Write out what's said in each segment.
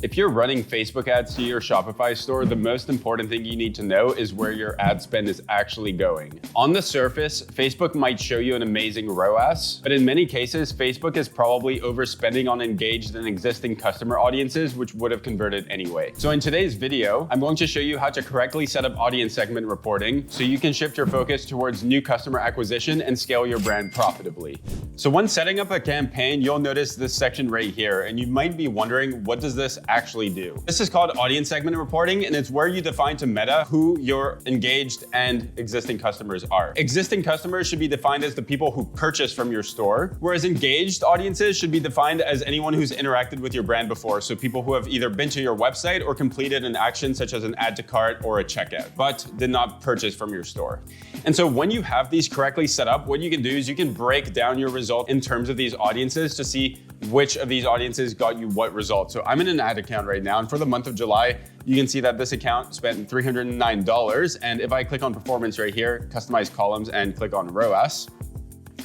If you're running Facebook ads to your Shopify store, the most important thing you need to know is where your ad spend is actually going. On the surface, Facebook might show you an amazing ROAS, but in many cases, Facebook is probably overspending on engaged and existing customer audiences, which would have converted anyway. So in today's video, I'm going to show you how to correctly set up audience segment reporting so you can shift your focus towards new customer acquisition and scale your brand profitably. So when setting up a campaign, you'll notice this section right here, and you might be wondering, what does this actually do? This is called audience segment reporting, and it's where you define to Meta who your engaged and existing customers are. Existing customers should be defined as the people who purchase from your store, whereas engaged audiences should be defined as anyone who's interacted with your brand before, so people who have either been to your website or completed an action such as an add to cart or a checkout, but did not purchase from your store. And so when you have these correctly set up, what you can do is you can break down your result in terms of these audiences to see which of these audiences got you what result. So I'm in an ad account right now, and for the month of July, you can see that this account spent $309. And if I click on performance right here, customize columns, and click on ROAS,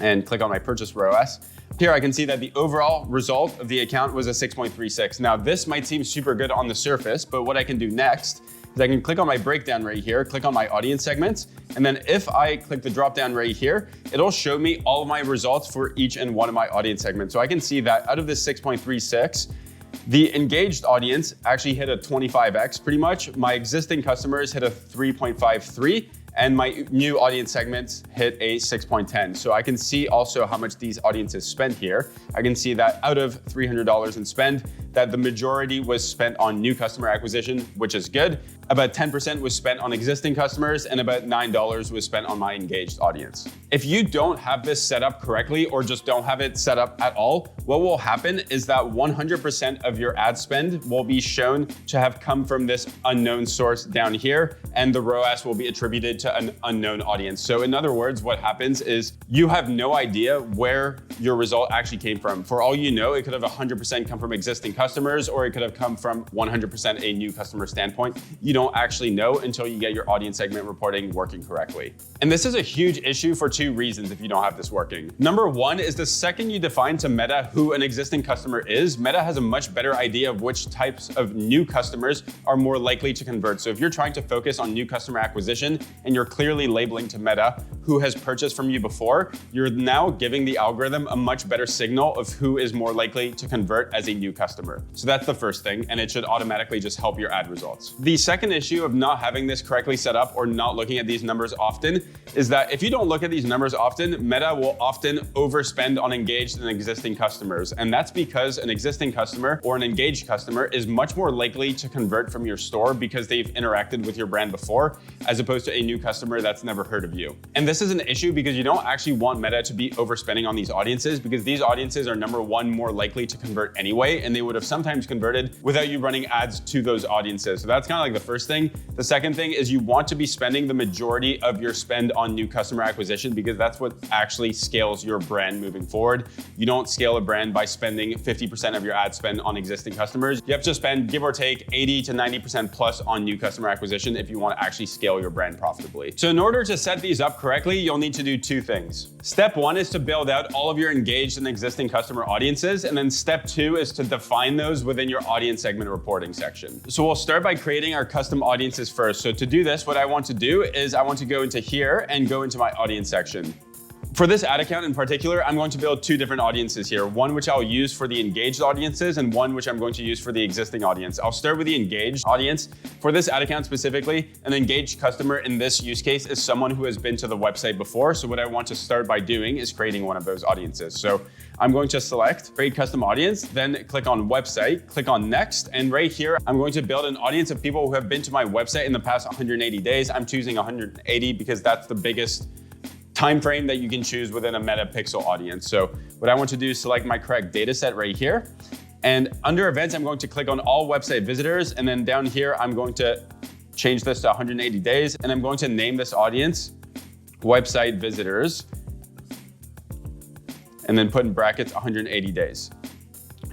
and click on my purchase ROAS, here I can see that the overall result of the account was a 6.36. Now this might seem super good on the surface, but what I can do next is I can click on my breakdown right here, click on my audience segments, and then if I click the drop down right here, it'll show me all of my results for each and one of my audience segments. So I can see that out of this 6.36, the engaged audience actually hit a 25x pretty much. My existing customers hit a 3.53. And my new audience segments hit a 6.10. So I can see also how much these audiences spent here. I can see that out of $300 in spend, that the majority was spent on new customer acquisition, which is good. About 10% was spent on existing customers, and about $9 was spent on my engaged audience. If you don't have this set up correctly or just don't have it set up at all, what will happen is that 100% of your ad spend will be shown to have come from this unknown source down here, and the ROAS will be attributed to an unknown audience. So in other words, what happens is you have no idea where your result actually came from. For all you know, it could have 100% come from existing customers, or it could have come from 100% a new customer standpoint. You don't actually know until you get your audience segment reporting working correctly. And this is a huge issue for two reasons if you don't have this working. Number one is the second you define to Meta who an existing customer is, Meta has a much better idea of which types of new customers are more likely to convert. So if you're trying to focus on new customer acquisition and you're clearly labeling to Meta who has purchased from you before, you're now giving the algorithm a much better signal of who is more likely to convert as a new customer. So that's the first thing, and it should automatically just help your ad results. The second issue of not having this correctly set up or not looking at these numbers often is that if you don't look at these numbers often, Meta will often overspend on engaged and existing customers. And that's because an existing customer or an engaged customer is much more likely to convert from your store because they've interacted with your brand before, as opposed to a new customer that's never heard of you. And this is an issue because you don't actually want Meta to be overspending on these audiences, because these audiences are number one, more likely to convert anyway, and they would have sometimes converted without you running ads to those audiences. So that's kind of like the first thing. The second thing is you want to be spending the majority of your spend on new customer acquisition, because that's what actually scales your brand moving forward. You don't scale a brand by spending 50% of your ad spend on existing customers. You have to spend, give or take, 80 to 90% plus on new customer acquisition if you want to actually scale your brand profitably. So in order to set these up correctly, you'll need to do two things. Step one is to build out all of your engaged and existing customer audiences. And then step two is to define those within your audience segment reporting section. So we'll start by creating our custom audiences first. So to do this, what I want to do is I want to go into here and go into my audience section. For this ad account in particular, I'm going to build two different audiences here. One which I'll use for the engaged audiences and one which I'm going to use for the existing audience. I'll start with the engaged audience. For this ad account specifically, an engaged customer in this use case is someone who has been to the website before. So what I want to start by doing is creating one of those audiences. So I'm going to select create custom audience, then click on website, click on next. And right here, I'm going to build an audience of people who have been to my website in the past 180 days. I'm choosing 180 because that's the biggest time frame that you can choose within a Meta Pixel audience. So what I want to do is select my correct data set right here. And under events, I'm going to click on all website visitors. And then down here, I'm going to change this to 180 days. And I'm going to name this audience website visitors. And then put in brackets 180 days,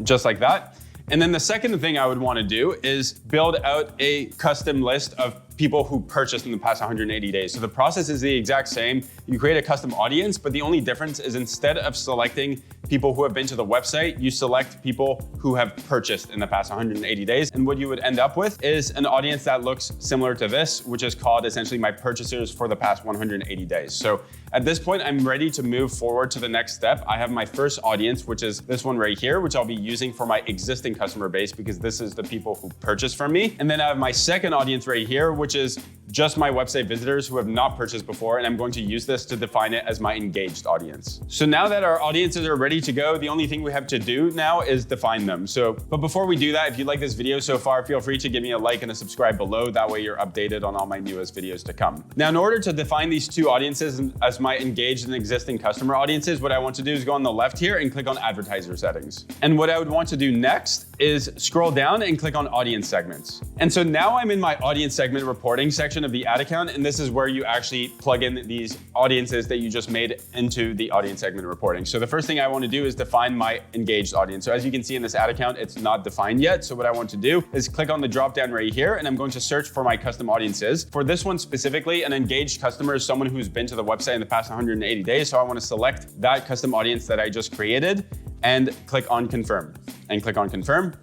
just like that. And then the second thing I would want to do is build out a custom list of people who purchased in the past 180 days. So the process is the exact same. You create a custom audience, but the only difference is instead of selecting people who have been to the website, you select people who have purchased in the past 180 days. And what you would end up with is an audience that looks similar to this, which is called essentially my purchasers for the past 180 days. So at this point, I'm ready to move forward to the next step. I have my first audience, which is this one right here, which I'll be using for my existing customer base because this is the people who purchase from me. And then I have my second audience right here, which is just my website visitors who have not purchased before, and I'm going to use this to define it as my engaged audience. So now that our audiences are ready to go, the only thing we have to do now is define them. But before we do that, if you like this video so far, feel free to give me a like and a subscribe below. That way you're updated on all my newest videos to come. Now, in order to define these two audiences as my engaged and existing customer audiences, what I want to do is go on the left here and click on advertiser settings. And what I would want to do next is scroll down and click on audience segments. And so now I'm in my audience segment reporting section of the ad account, and this is where you actually plug in these audiences that you just made into the audience segment reporting. So the first thing I want to do is define my engaged audience. So as you can see in this ad account, it's not defined yet. So what I want to do is click on the drop down right here, and I'm going to search for my custom audiences. For this one specifically, an engaged customer is someone who's been to the website in the past 180 days. So I want to select that custom audience that I just created and click on confirm and click on confirm.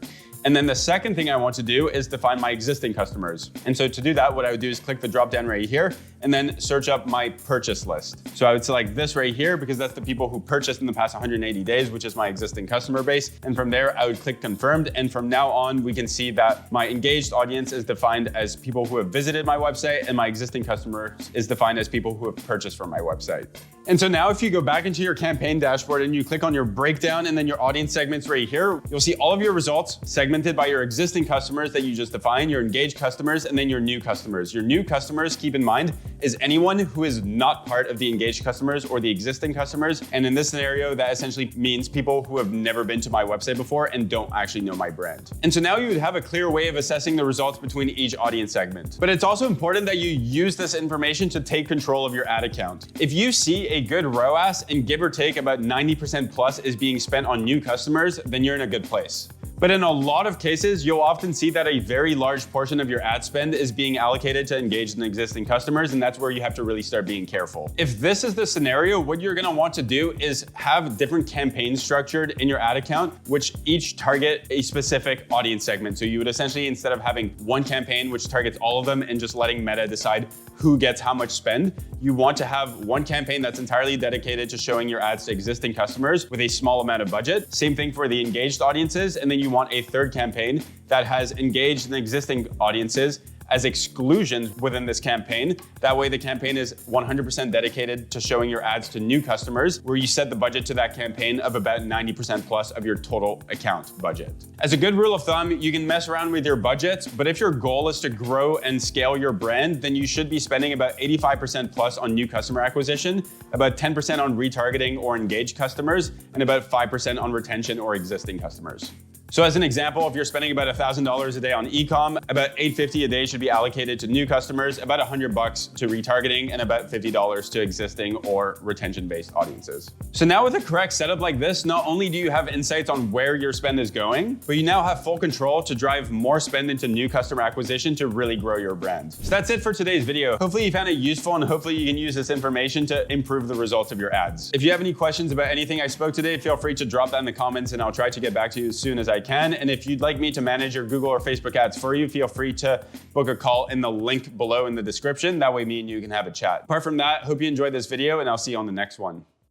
And then the second thing I want to do is define my existing customers. And so to do that, what I would do is click the drop down right here and then search up my purchase list. So I would select this right here because that's the people who purchased in the past 180 days, which is my existing customer base. And from there, I would click confirmed. And from now on, we can see that my engaged audience is defined as people who have visited my website, and my existing customer is defined as people who have purchased from my website. And so now if you go back into your campaign dashboard and you click on your breakdown and then your audience segments right here, you'll see all of your results segmented by your existing customers that you just defined, your engaged customers, and then your new customers. Your new customers, keep in mind, is anyone who is not part of the engaged customers or the existing customers. And in this scenario, that essentially means people who have never been to my website before and don't actually know my brand. And so now you would have a clear way of assessing the results between each audience segment. But it's also important that you use this information to take control of your ad account. If you see a good ROAS and give or take about 90% plus is being spent on new customers, then you're in a good place. But in a lot of cases, you'll often see that a very large portion of your ad spend is being allocated to engaged and existing customers, and that's where you have to really start being careful. If this is the scenario, what you're gonna want to do is have different campaigns structured in your ad account, which each target a specific audience segment. So you would essentially, instead of having one campaign which targets all of them and just letting Meta decide who gets how much spend, you want to have one campaign that's entirely dedicated to showing your ads to existing customers with a small amount of budget. Same thing for the engaged audiences. And then you want a third campaign that has engaged and existing audiences as exclusions within this campaign. That way the campaign is 100% dedicated to showing your ads to new customers, where you set the budget to that campaign of about 90% plus of your total account budget. As a good rule of thumb, you can mess around with your budgets, but if your goal is to grow and scale your brand, then you should be spending about 85% plus on new customer acquisition, about 10% on retargeting or engaged customers, and about 5% on retention or existing customers. So as an example, if you're spending about $1,000 a day on e-com, about $850 a day should be allocated to new customers, about $100 to retargeting, and about $50 to existing or retention-based audiences. So now with a correct setup like this, not only do you have insights on where your spend is going, but you now have full control to drive more spend into new customer acquisition to really grow your brand. So that's it for today's video. Hopefully you found it useful, and hopefully you can use this information to improve the results of your ads. If you have any questions about anything I spoke today, feel free to drop that in the comments and I'll try to get back to you as soon as I can. And if you'd like me to manage your Google or Facebook ads for you, feel free to book a call in the link below in the description. That way me and you can have a chat. Apart from that, hope you enjoyed this video and I'll see you on the next one.